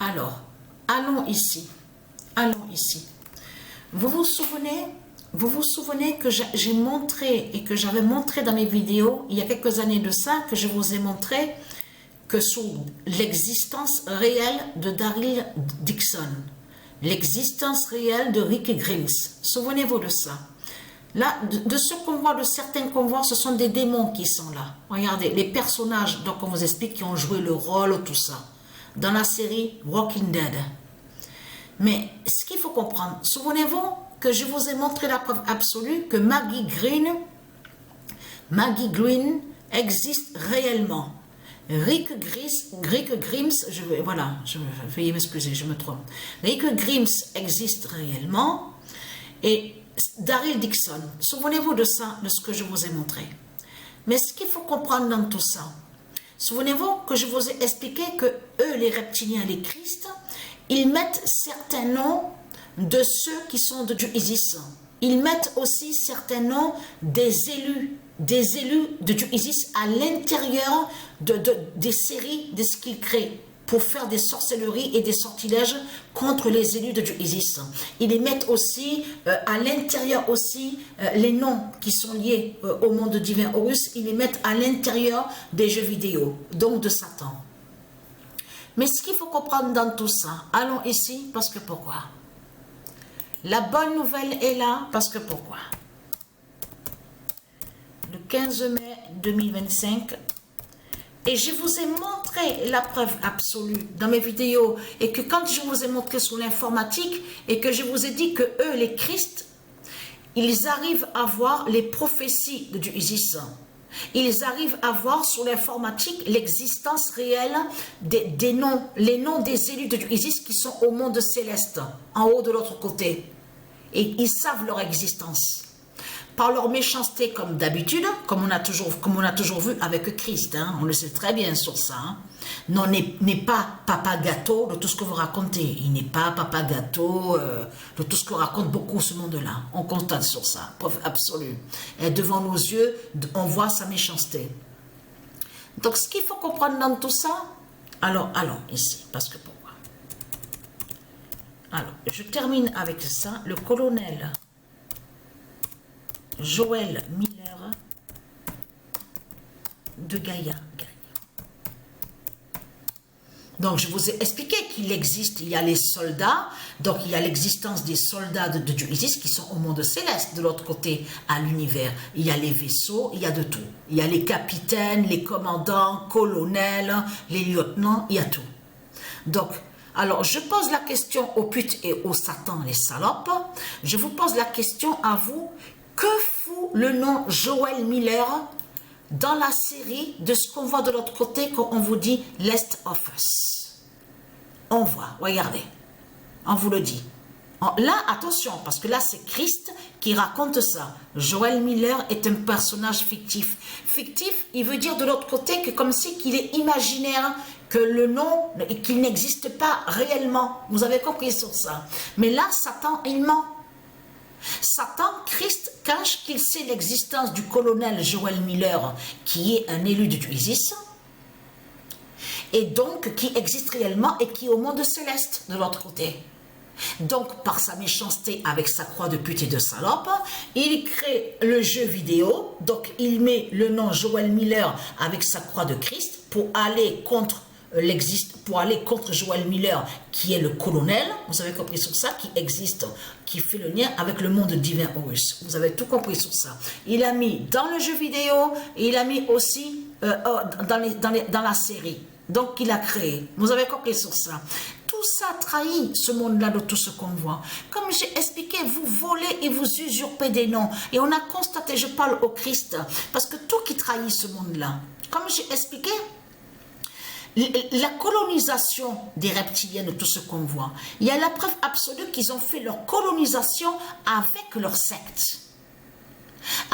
Alors, allons ici. Allons ici. Vous vous souvenez que j'ai montré et que j'avais montré dans mes vidéos, il y a quelques années de ça, que je vous ai montré que sous l'existence réelle de Daryl Dixon, l'existence réelle de Rick Grimes, souvenez-vous de ça. Là, de ce qu'on voit, de certains qu'on voit, ce sont des démons qui sont là. Regardez, les personnages, donc on vous explique, qui ont joué le rôle, tout ça, dans la série Walking Dead. Mais ce qu'il faut comprendre, souvenez-vous que je vous ai montré la preuve absolue que Maggie Green existe réellement. Rick Grimes, veuillez m'excuser, je me trompe. Rick Grimes existe réellement et Daryl Dixon, souvenez-vous de ça, de ce que je vous ai montré. Mais ce qu'il faut comprendre dans tout ça, souvenez-vous que je vous ai expliqué que eux, les reptiliens, les Christ, ils mettent certains noms de ceux qui sont de Dieu Isis. Ils mettent aussi certains noms des élus de Dieu Isis à l'intérieur des séries de ce qu'ils créent pour faire des sorcelleries et des sortilèges contre les élus de Dieu Isis. Ils les mettent aussi à l'intérieur aussi les noms qui sont liés au monde divin Horus, ils les mettent à l'intérieur des jeux vidéo, donc de Satan. Mais ce qu'il faut comprendre dans tout ça, allons ici, parce que pourquoi? La bonne nouvelle est là, parce que pourquoi? Le 15 mai 2025, et je vous ai montré la preuve absolue dans mes vidéos, et que quand je vous ai montré sur l'informatique, et que je vous ai dit que eux, les Christ, ils arrivent à voir les prophéties de Dieu Isis. Ils arrivent à voir sur l'informatique l'existence réelle des noms, les noms des élus de Dieu Isis qui sont au monde céleste, en haut de l'autre côté. Et ils savent leur existence. Par leur méchanceté, comme d'habitude, comme on a toujours vu avec Christ, hein, on le sait très bien sur ça. Hein. Non, n'est pas papa gâteau de tout ce que vous racontez. Il n'est pas papa gâteau de tout ce que raconte beaucoup ce monde-là. On constate sur ça, preuve absolue. Et devant nos yeux, on voit sa méchanceté. Donc, ce qu'il faut comprendre dans tout ça, alors, allons ici, parce que pourquoi? Alors, je termine avec ça. Le colonel Joel Miller de Gaïa. Donc, je vous ai expliqué qu'il existe, il y a les soldats, donc il y a l'existence des soldats de Dieu Isis qui sont au monde céleste, de l'autre côté, à l'univers. Il y a les vaisseaux, il y a de tout. Il y a les capitaines, les commandants, colonels, les lieutenants, il y a tout. Donc, alors, je pose la question aux putes et aux satans, les salopes. Je vous pose la question à vous. Que fout le nom Joel Miller dans la série de ce qu'on voit de l'autre côté quand on vous dit « Last of Us ». On voit, regardez, on vous le dit. Là, attention, parce que là, c'est Christ qui raconte ça. Joel Miller est un personnage fictif. Fictif, il veut dire de l'autre côté que comme si qu'il est imaginaire, que le nom, qu'il n'existe pas réellement. Vous avez compris sur ça. Mais là, Satan, il ment. Satan, Christ cache qu'il sait l'existence du colonel Joel Miller, qui est un élu de Dieu Isis, et donc qui existe réellement et qui est au monde céleste de l'autre côté. Donc, par sa méchanceté avec sa croix de pute et de salope, il crée le jeu vidéo, donc il met le nom Joel Miller avec sa croix de Christ pour aller contre Joel Miller qui est le colonel, vous avez compris sur ça, qui existe, qui fait le lien avec le monde divin Horus. Vous avez tout compris sur ça. Il a mis dans le jeu vidéo, et il a mis aussi dans la série. Donc il a créé. Vous avez compris sur ça. Tout ça trahit ce monde-là de tout ce qu'on voit. Comme j'ai expliqué, vous volez et vous usurpez des noms. Et on a constaté, je parle au Christ, parce que tout qui trahit ce monde-là. Comme j'ai expliqué, la colonisation des reptiliens de tout ce qu'on voit, il y a la preuve absolue qu'ils ont fait leur colonisation avec leur secte.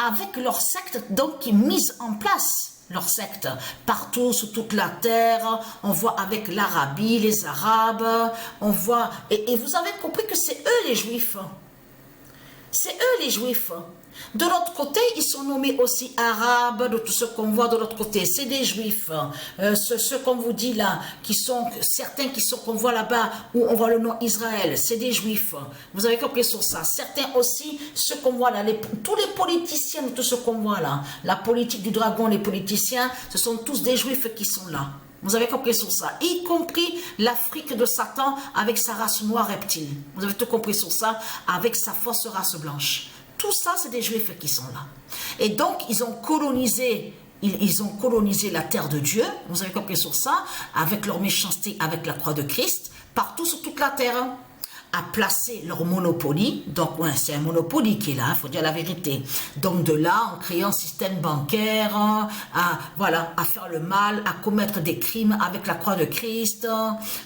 Avec leur secte, donc, qui mise en place leur secte partout sur toute la terre. On voit avec l'Arabie, les Arabes, on voit, et vous avez compris que c'est eux les Juifs. C'est eux les Juifs. De l'autre côté, ils sont nommés aussi arabes, de tout ce qu'on voit de l'autre côté. C'est des juifs. Ceux qu'on vous dit là, qui sont certains qu'on voit là-bas, où on voit le nom Israël, c'est des juifs. Vous avez compris sur ça. Certains aussi, ceux qu'on voit là, tous les politiciens de tout ce qu'on voit là, la politique du dragon, les politiciens, ce sont tous des juifs qui sont là. Vous avez compris sur ça, y compris l'Afrique de Satan avec sa race noire reptile. Vous avez tout compris sur ça, avec sa fausse race blanche. Tout ça, c'est des Juifs qui sont là. Et donc, ils ont colonisé la terre de Dieu, vous avez compris sur ça, avec leur méchanceté, avec la croix de Christ, partout sur toute la terre, à placer leur monopoly. Donc, ouais, c'est un monopoly qui est là, il faut dire la vérité. Donc, de là, en créant un système bancaire, à faire le mal, à commettre des crimes avec la croix de Christ.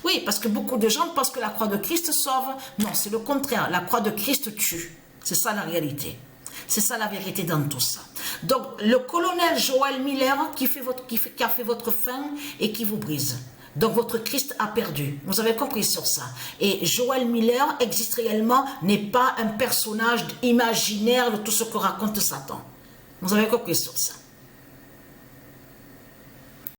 Oui, parce que beaucoup de gens pensent que la croix de Christ sauve. Non, c'est le contraire. La croix de Christ tue. C'est ça la réalité. C'est ça la vérité dans tout ça. Donc, le colonel Joel Miller qui a fait votre fin et qui vous brise. Donc, votre Christ a perdu. Vous avez compris sur ça. Et Joel Miller existe réellement, n'est pas un personnage imaginaire de tout ce que raconte Satan. Vous avez compris sur ça.